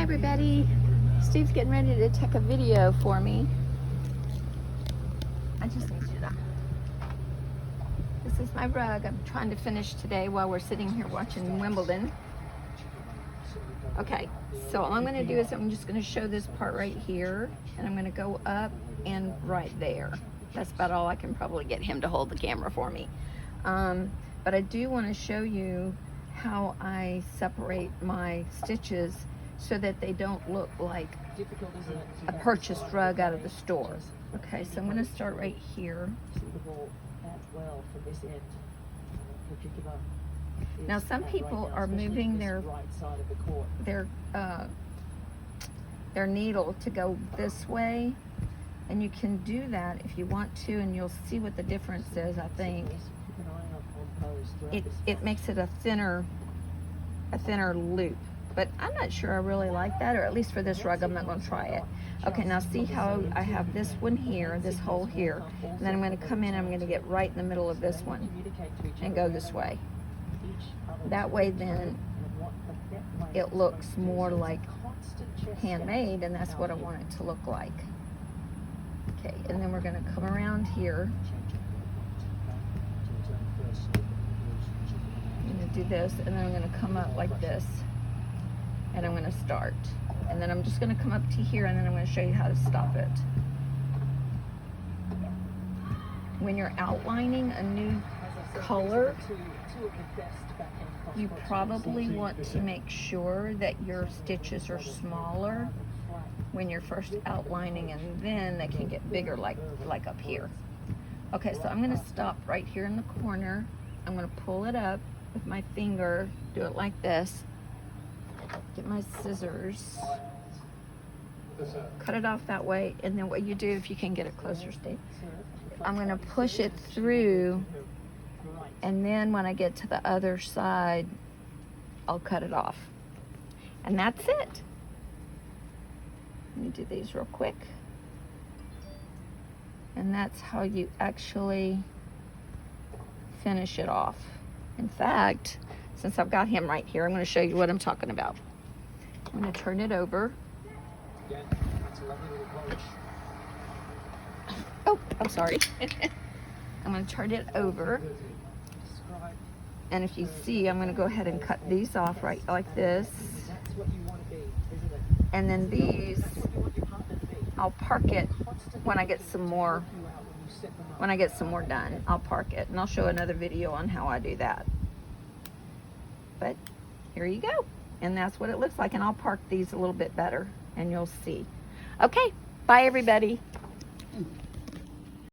everybody. Steve's getting ready to take a video for me. I just need you to. This is my rug. I'm trying to finish today while we're sitting here watching Wimbledon. Okay, so all I'm going to do is I'm just going to show this part right here, and I'm going to go up and right there. That's about all I can probably get him to hold the camera for me. But I do want to show you how I separate my stitches so that they don't look like a purchased rug out of the store. Okay, so I'm going to start right here. Now some people are moving their needle to go this way, and you can do that if you want to, and you'll see what the difference is. I think it makes it a thinner loop, but I'm not sure I really like that, or at least for this rug I'm not going to try it. Okay, now see how I have this one here, this hole here, and then I'm going to come in and I'm going to get right in the middle of this one and go this way. That way then it looks more like handmade, and that's what I want it to look like. Okay, and then we're going to come around here. I'm going to do this, and then I'm going to come up like this, and I'm going to start. And then I'm just going to come up to here, and then I'm going to show you how to stop it. When you're outlining a new color, you probably want to make sure that your stitches are smaller when you're first outlining, and then they can get bigger like up here. Okay, so I'm going to stop right here in the corner. I'm going to pull it up with my finger, do it like this, get my scissors, cut it off that way, and then what you do, if you can get it closer, Steve, I'm going to push it through, and then when I get to the other side, I'll cut it off. And that's it. Let me do these real quick. And that's how you actually finish it off. In fact, since I've got him right here, I'm going to show you what I'm talking about. I'm going to turn it over. Oh, I'm sorry. I'm going to turn it over. And if you see, I'm going to go ahead and cut these off right like this. And then these, I'll park it when I get some more. When I get some more done, I'll park it, and I'll show another video on how I do that. But here you go, and that's what it looks like. And I'll park these a little bit better, and you'll see. Okay, bye everybody.